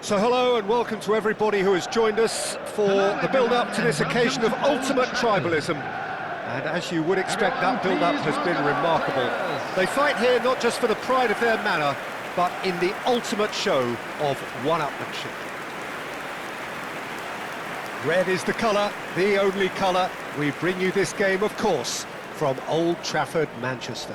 So hello and welcome to everybody who has joined us for the build-up to this occasion of ultimate tribalism. And as you would expect, that build-up has been remarkable. They fight here not just for the pride of their manor, but in the ultimate show of one-upmanship. Red is the colour, the only colour. We bring you this game, of course, from Old Trafford, Manchester.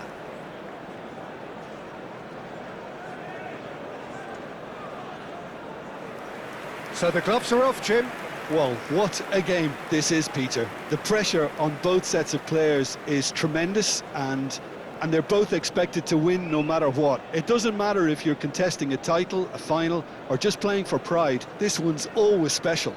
So the gloves are off, Jim. Well, what a game this is, Peter. The pressure on both sets of players is tremendous, and they're both expected to win no matter what. It doesn't matter if you're contesting a title, a final, or just playing for pride. This one's always special.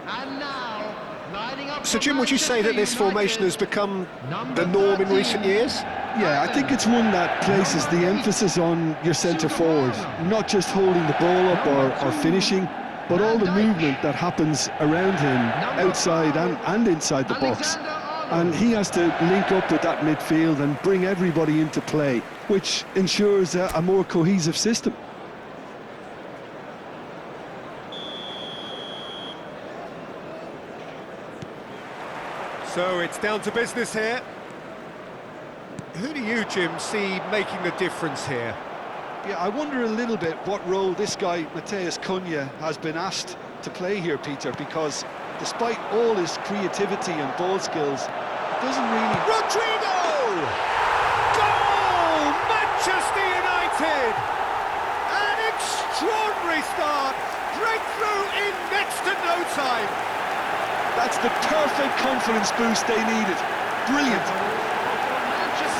And now, lining up. So, Jim, would you say that this formation has become the norm in recent years? Yeah, I think it's one that places the emphasis on your centre forward, not just holding the ball up or finishing, but all the movement that happens around him, outside and inside the box. And he has to link up with that midfield and bring everybody into play, which ensures a more cohesive system. So it's down to business here. Who do you, Jim, see making the difference here? Yeah, I wonder a little bit what role this guy, Matheus Cunha, has been asked to play here, Peter, because despite all his creativity and ball skills, it doesn't really... Rodrigo! Goal! Manchester United! An extraordinary start! Breakthrough in next to no time! That's the perfect confidence boost they needed. Brilliant.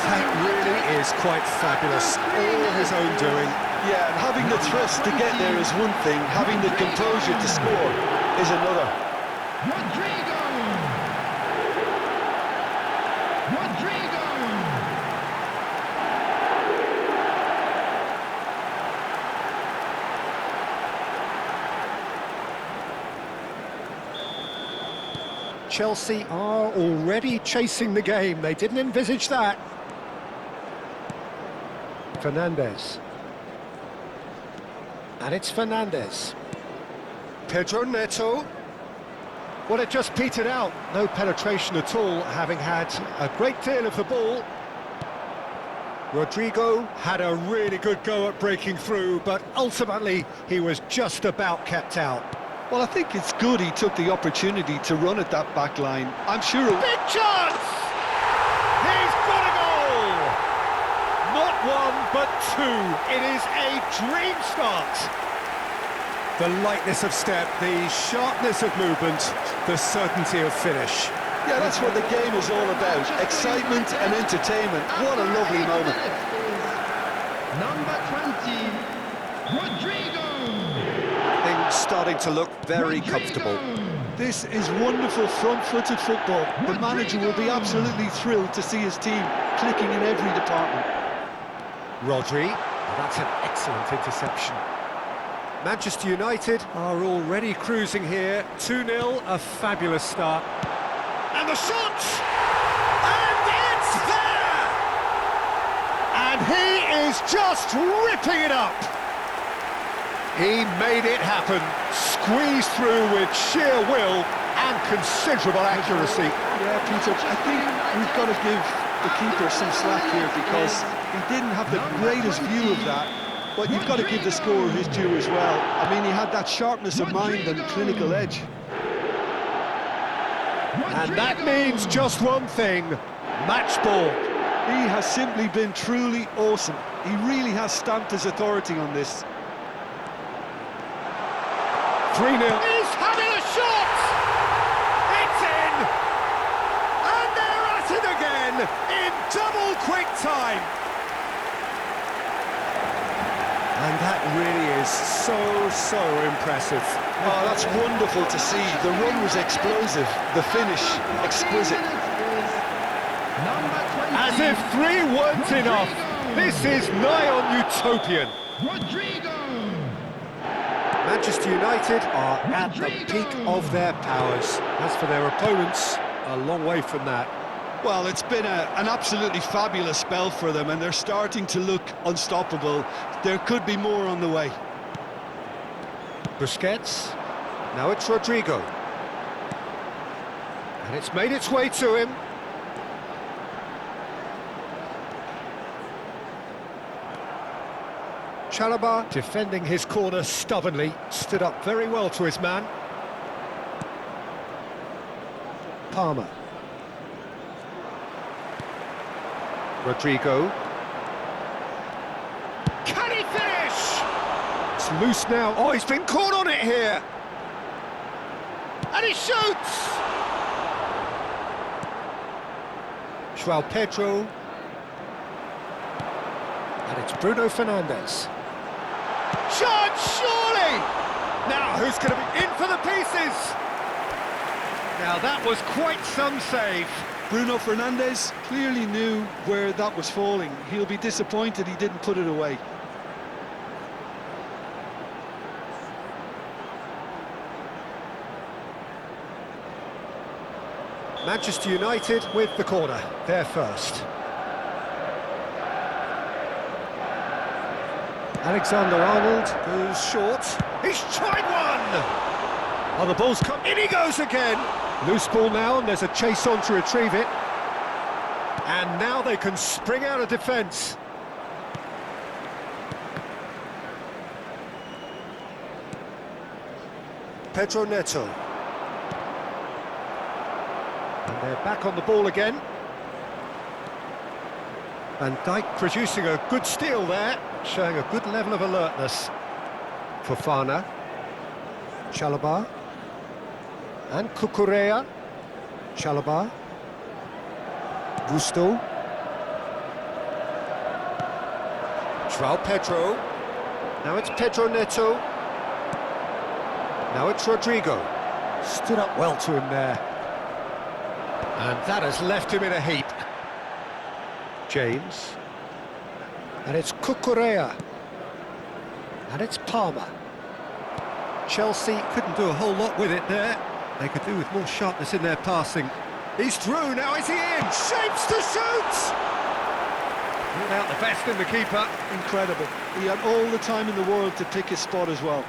That really is quite fabulous. All his own doing. Yeah, and having the thrust to get there is one thing, having the composure to score is another. Rodrigo! Rodrigo! Chelsea are already chasing the game. They didn't envisage that. Fernandes. And it's Fernandes. Pedro Neto. Well, it just petered out. No penetration at all, having had a great deal of the ball. Rodrigo had a really good go at breaking through, but ultimately he was just about kept out. Well, I think it's good he took the opportunity to run at that back line. I'm sure... Big chance! He's got a goal! Not one, but two. It is a dream start. The lightness of step, the sharpness of movement, the certainty of finish. Yeah, that's what the game is all about. Excitement and entertainment. What a lovely moment. Number 20, Rodrigo! Things starting to look very comfortable. This is wonderful front-footed football. The manager will be absolutely thrilled to see his team clicking in every department. Rodri, that's an excellent interception. Manchester United are already cruising here. 2-0, a fabulous start. And the shot! And it's there! And he is just ripping it up! He made it happen, squeezed through with sheer will and considerable accuracy. Yeah, Peter, I think we've got to give the keeper some slack here because he didn't have the greatest view of that, but you've got to give the scorer his due as well. I mean, he had that sharpness of mind and clinical edge. And that means just one thing, match ball. He has simply been truly awesome. He really has stamped his authority on this. 3-0. He's having a shot! It's in! And they're at it again in double quick time. And that really is so impressive. Oh, that's wonderful to see. The run was explosive, the finish exquisite. As if 3 weren't enough, this is nigh on utopian. Rodrigo! Manchester United are at the peak of their powers. As for their opponents, a long way from that. Well, it's been an absolutely fabulous spell for them, and they're starting to look unstoppable. There could be more on the way. Busquets. Now it's Rodrigo. And it's made its way to him. Chalobah, defending his corner stubbornly, stood up very well to his man. Palmer. Rodrigo. Can he finish? It's loose now. Oh, he's been caught on it here. And he shoots! João Pedro. And it's Bruno Fernandes. Chance, surely! Now, who's going to be in for the pieces? Now, that was quite some save. Bruno Fernandes clearly knew where that was falling. He'll be disappointed he didn't put it away. Manchester United with the corner, they're first. Alexander-Arnold goes short. He's tried one! Oh, the ball's come. In he goes again! Loose ball now, and there's a chase on to retrieve it. And now they can spring out of defence. Pedro Neto. And they're back on the ball again. Van Dijk producing a good steal there, showing a good level of alertness. Fofana. Chalobah. And Cucurella. Chalobah. Gusto. João Pedro. Now it's Pedro Neto. Now it's Rodrigo. Stood up well to him there. And that has left him in a heap. James. And it's Cucurella. And it's Palmer. Chelsea couldn't do a whole lot with it there. They could do with more sharpness in their passing. He's through, now is he in? Shapes to shoot! Pulled out the best in the keeper. Incredible. He had all the time in the world to pick his spot as well.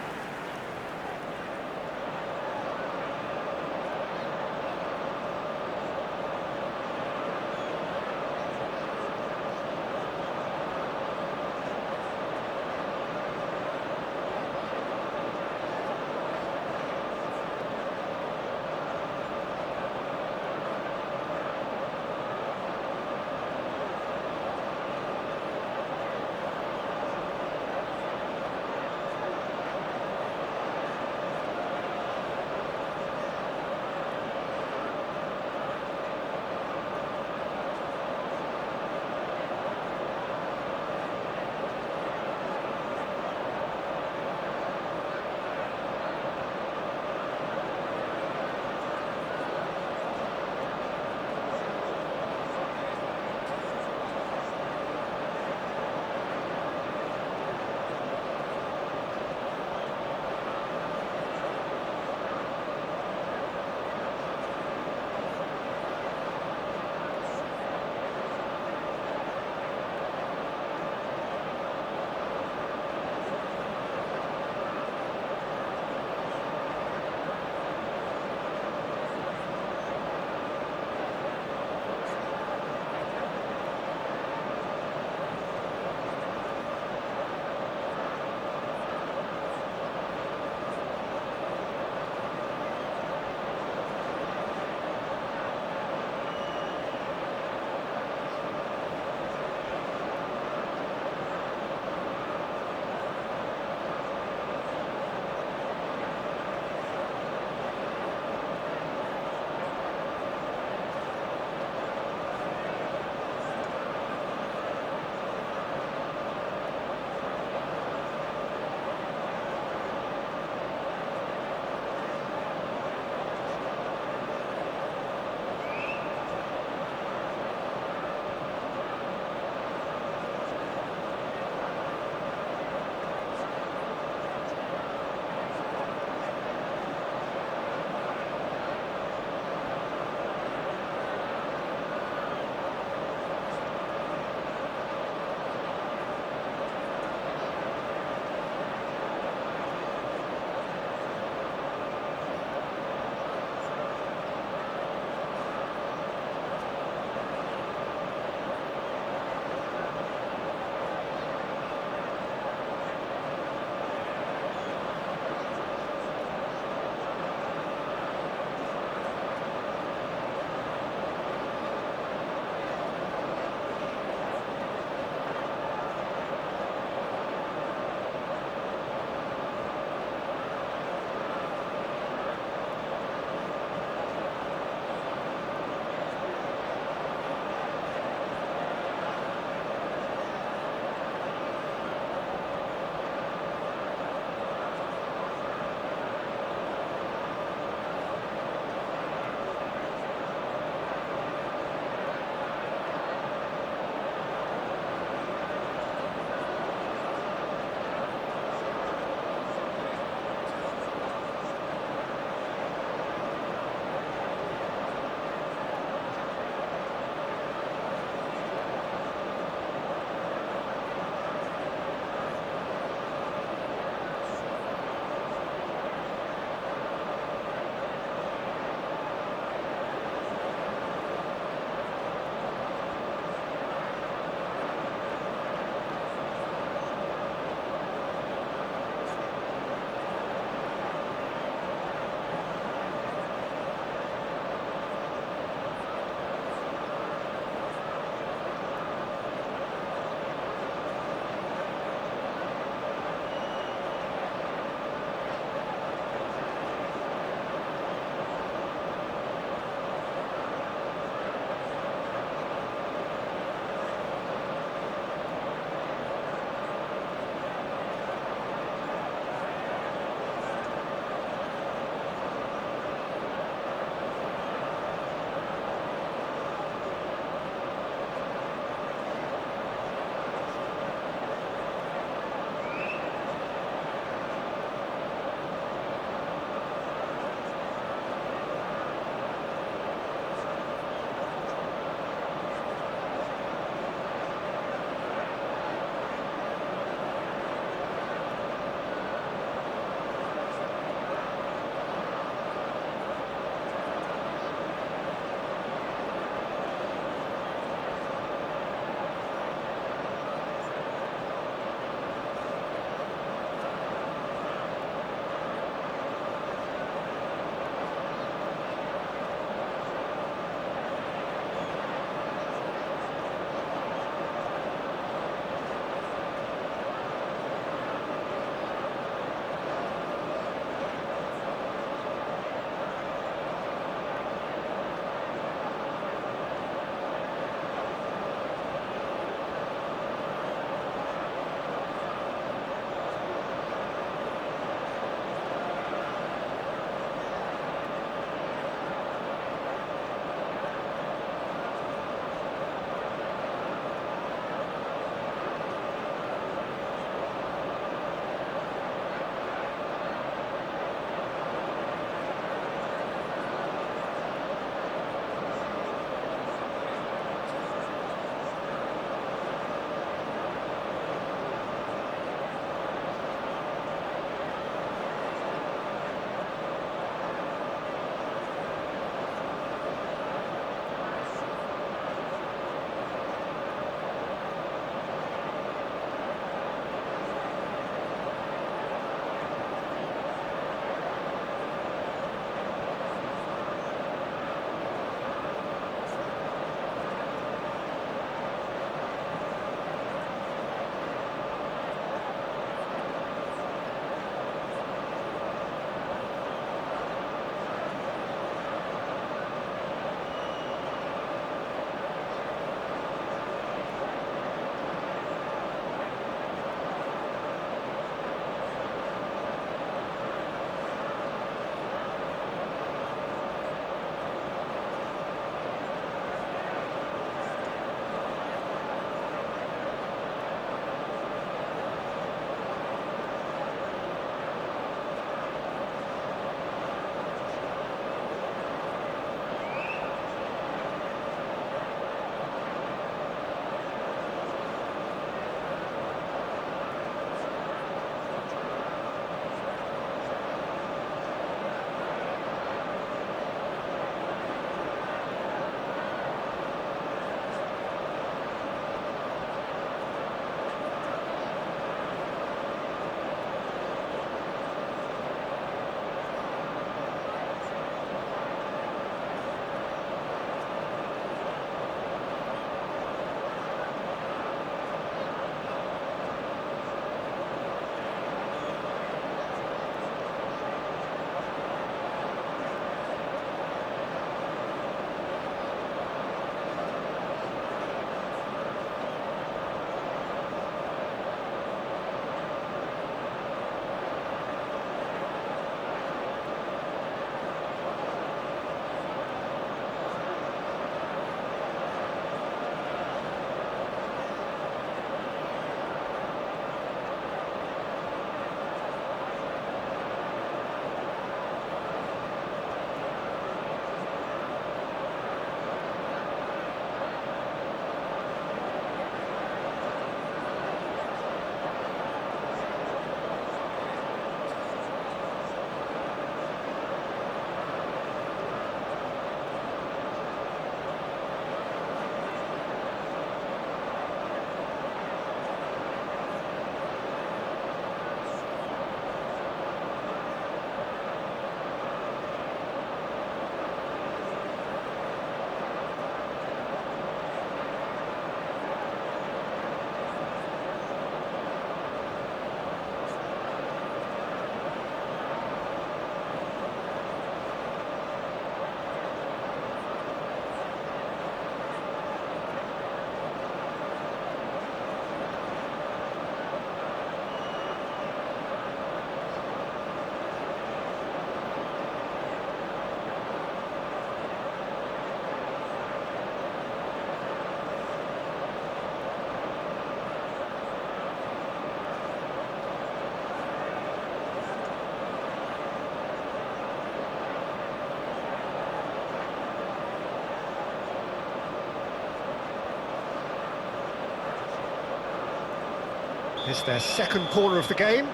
It's their second corner of the game.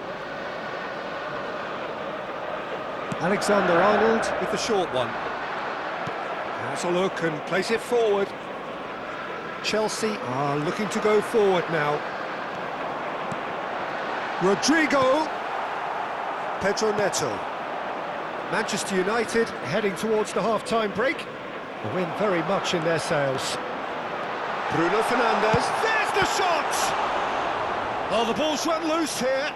Alexander-Arnold with the short one. Has a look and plays it forward. Chelsea are looking to go forward now. Rodrigo. Pedro Neto. Manchester United heading towards the half-time break. The wind very much in their sails. Bruno Fernandes. There's the shot! Oh, the ball's run loose here.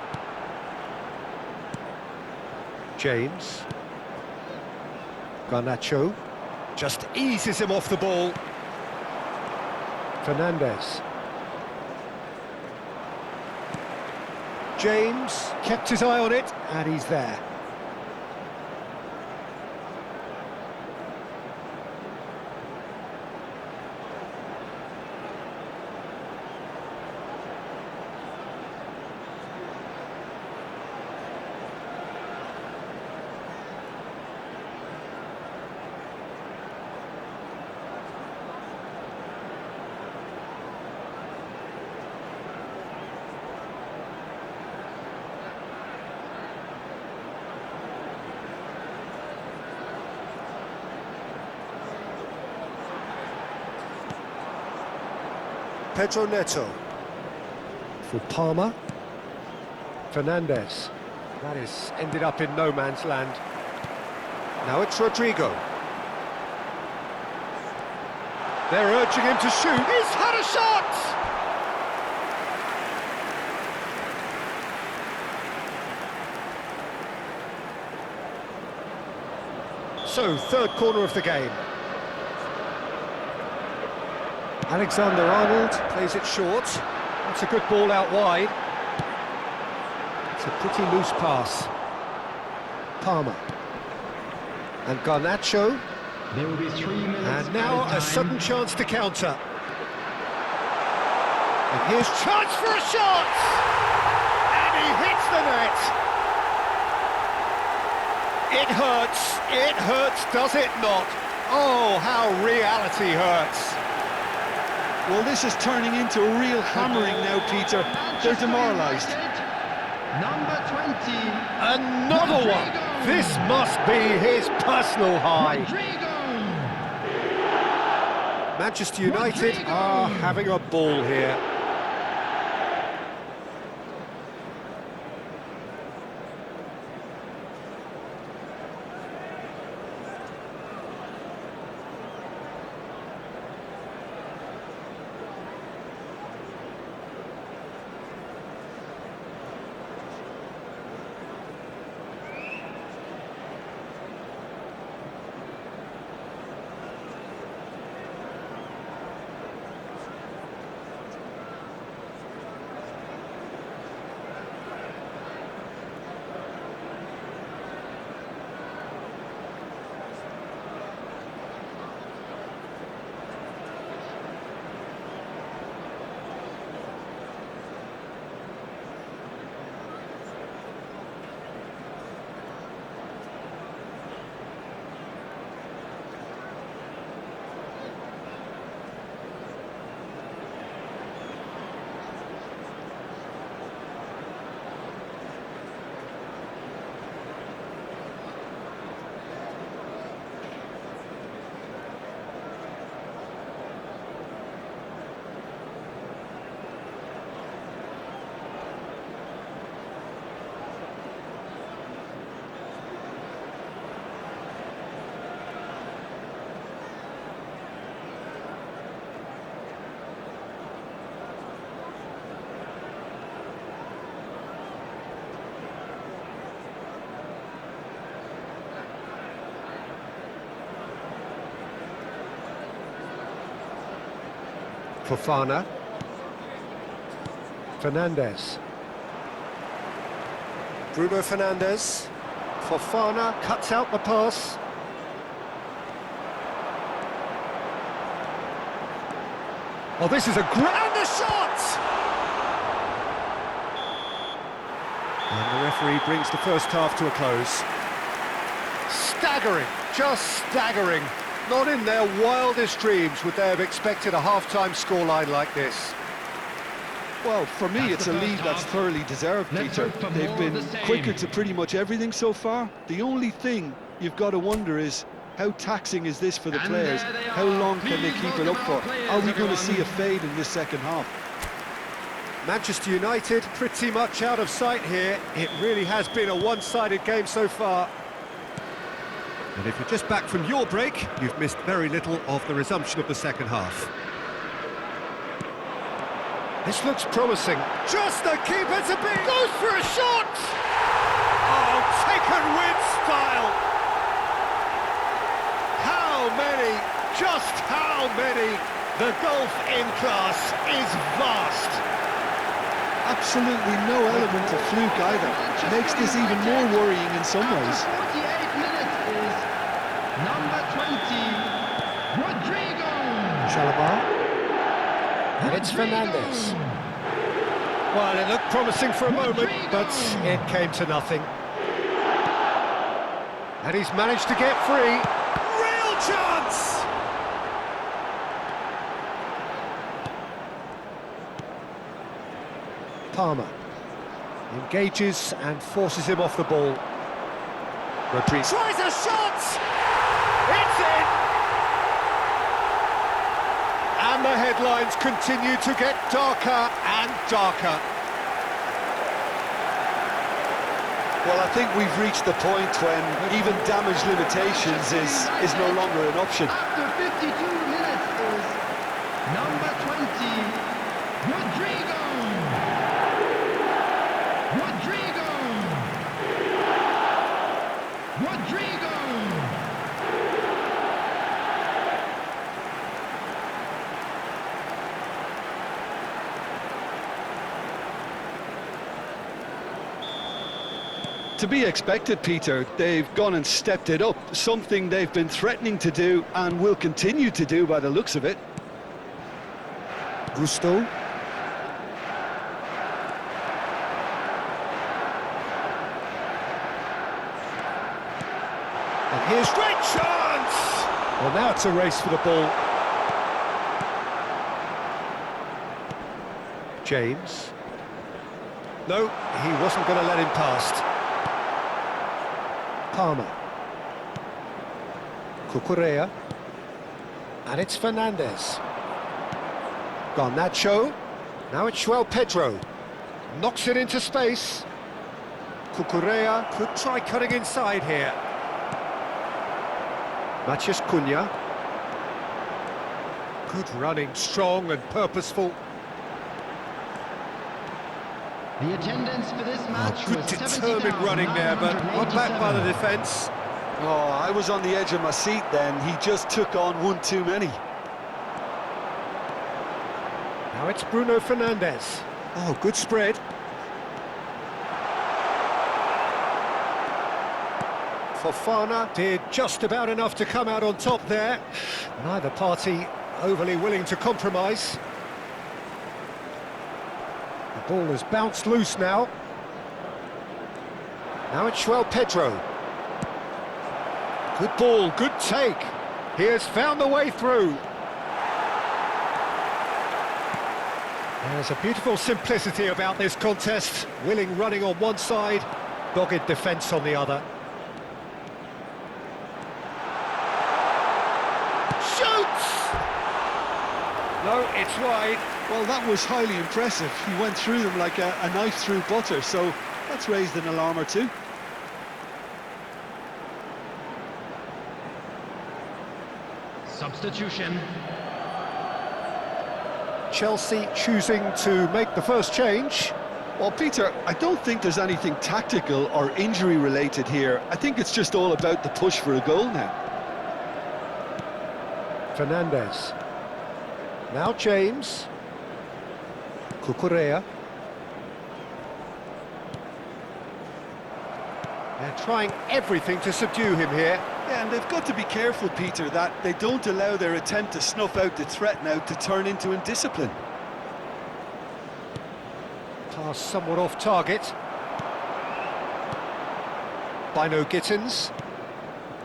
James. Garnacho just eases him off the ball. Fernandes. James kept his eye on it, and he's there. Pedro Neto. For Palmer. Fernandes. That is ended up in no man's land. Now it's Rodrigo. They're urging him to shoot. He's had a shot! So, third corner of the game. Alexander-Arnold plays it short. That's a good ball out wide. It's a pretty loose pass. Palmer. And Garnacho. There will be 3 minutes. And now a sudden chance to counter. And here's chance for a shot! And he hits the net! It hurts, does it not? Oh, how reality hurts. Well, this is turning into a real hammering now, Peter. They're demoralised. Number 20. Another one! This must be his personal high. Rodrigo. Manchester United are having a ball here. Fofana. Fernandes. Bruno Fernandes. Fofana cuts out the pass. Oh, this is a grand shot! And the referee brings the first half to a close. Staggering, just staggering. Not in their wildest dreams would they have expected a half-time scoreline like this. Well, for me, That's it's the a first lead that's half. thoroughly deserved, Let's Peter. hope for They've more been of the same. quicker to pretty much everything so far. The only thing you've got to wonder is, how taxing is this for the And players? there they How are. long can they Please keep it up welcome for? our players, Are we going to see a everyone. fade in this second half? Manchester United pretty much out of sight here. It really has been a one-sided game so far. And if you're just back from your break, you've missed very little of the resumption of the second half. This looks promising. Just the keeper to beat. Goes for a shot! Oh, taken with style. How many? Just how many? The gulf in class is vast. Absolutely no element of fluke either. Makes this even more worrying in some ways. After 48 minutes is number 20, Rodrigo. Chalobah. And it's Fernandes. Well, it looked promising for a moment, but it came to nothing. And he's managed to get free. Real chance! Palmer engages and forces him off the ball. Rodrigo tries a shot! It's in! And the headlines continue to get darker and darker. Well, I think we've reached the point when even damage limitations is no longer an option. After 52 minutes is number 20, Rodrigo. Rodrigo. Rodrigo. To be expected, Peter. They've gone and stepped it up, something they've been threatening to do and will continue to do by the looks of it. Gusto. And here's great chance! Well, now it's a race for the ball. James. No, he wasn't going to let him past. Palmer. Cucurella. And it's Fernandes. Garnacho. Now it's João Pedro. Knocks it into space. Cucurella could try cutting inside here. Matheus Cunha. Good running, strong and purposeful. The attendance for this match Good was determined running there, but not back by the 70,987. defence. Oh, I was on the edge of my seat then. He just took on one too many. Now it's Bruno Fernandes. Oh, good spread. Fofana did just about enough to come out on top there. Neither party overly willing to compromise. The ball has bounced loose now. Now it's João Pedro. Good ball, good take. He has found the way through. There's a beautiful simplicity about this contest. Willing running on one side, dogged defence on the other. Shoots! No, it's wide. Well, that was highly impressive. He went through them like a knife through butter, so that's raised an alarm or two. Substitution. Chelsea choosing to make the first change. Well, Peter, I don't think there's anything tactical or injury related here. I think it's just all about the push for a goal now. Fernandes. Now James. Cucurella. They're trying everything to subdue him here. Yeah, and they've got to be careful, Peter, that they don't allow their attempt to snuff out the threat now to turn into indiscipline. Pass somewhat off target. Bino Gittins.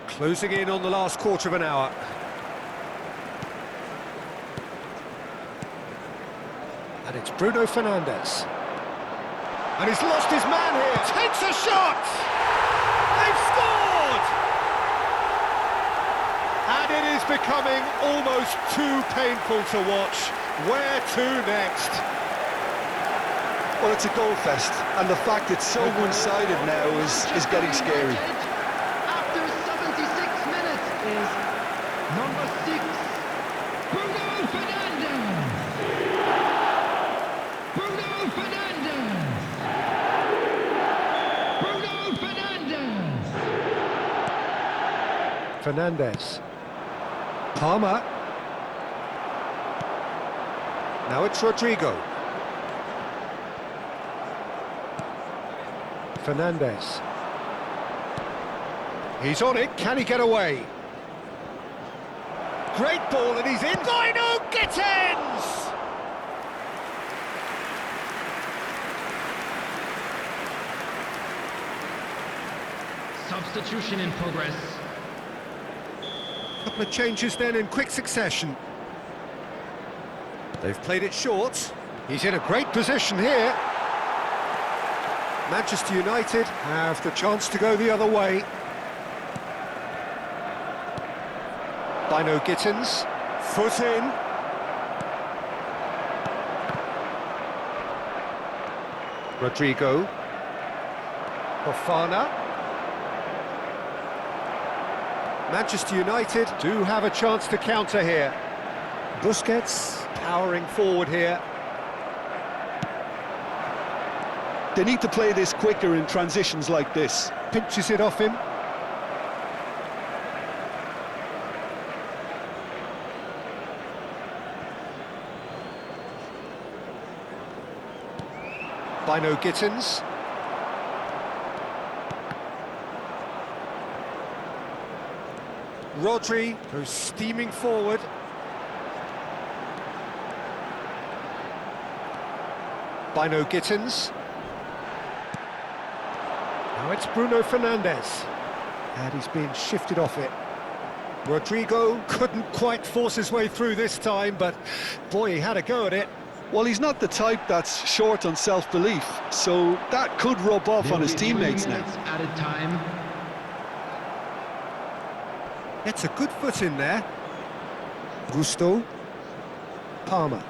Closing in on the last quarter of an hour. And it's Bruno Fernandes. And he's lost his man here. Takes a shot! They've scored! And it is becoming almost too painful to watch. Where to next? Well, it's a goal fest, and the fact it's so one-sided now is getting scary. After 76 minutes is number 6, Bruno Fernandes. Bruno Fernandes. Bruno Fernandes. Fernandes. Palmer. Now it's Rodrigo. Fernandes. He's on it, can he get away? Great ball and he's in. Dino Gittins! Substitution in progress. Couple of changes then in quick succession. They've played it short. He's in a great position here. Manchester United have the chance to go the other way. Dino Gittins, foot in. Rodrigo. Fofana. Manchester United do have a chance to counter here. Busquets powering forward here. They need to play this quicker in transitions like this. Pinches it off him. Dino Gittins. Rodri goes steaming forward. Dino Gittins. Now it's Bruno Fernandes. And he's being shifted off it. Rodrigo couldn't quite force his way through this time, but boy, he had a go at it. Well, he's not the type that's short on self-belief, so that could rub off on his teammates now. Added time. Gets a good foot in there. Gusto. Palmer.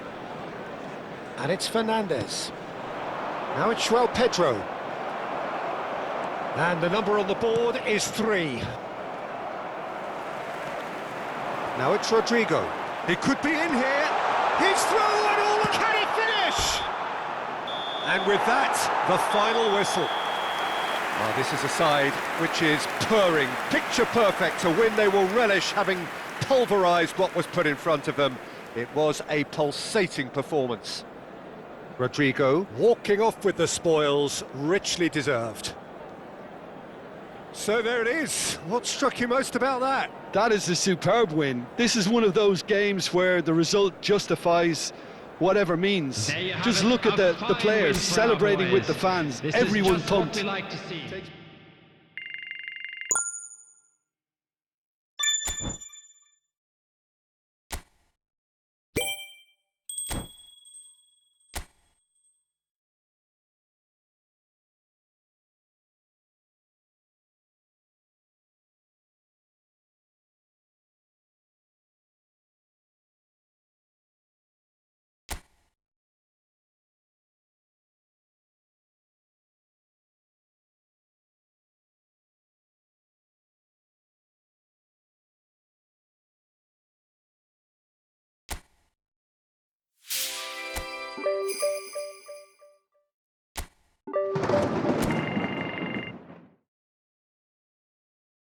And it's Fernandes. Now it's João Pedro. And the number on the board is 3. Now it's Rodrigo. He could be in here. He's through and all. Can he finish? And with that, the final whistle. Well, this is a side which is purring, picture perfect. To win, they will relish having pulverised what was put in front of them. It was a pulsating performance. Rodrigo walking off with the spoils, richly deserved. So there it is. What struck you most about that? That is a superb win. This is one of those games where the result justifies whatever means. Just look at the players celebrating with the fans, everyone pumped. Like to see.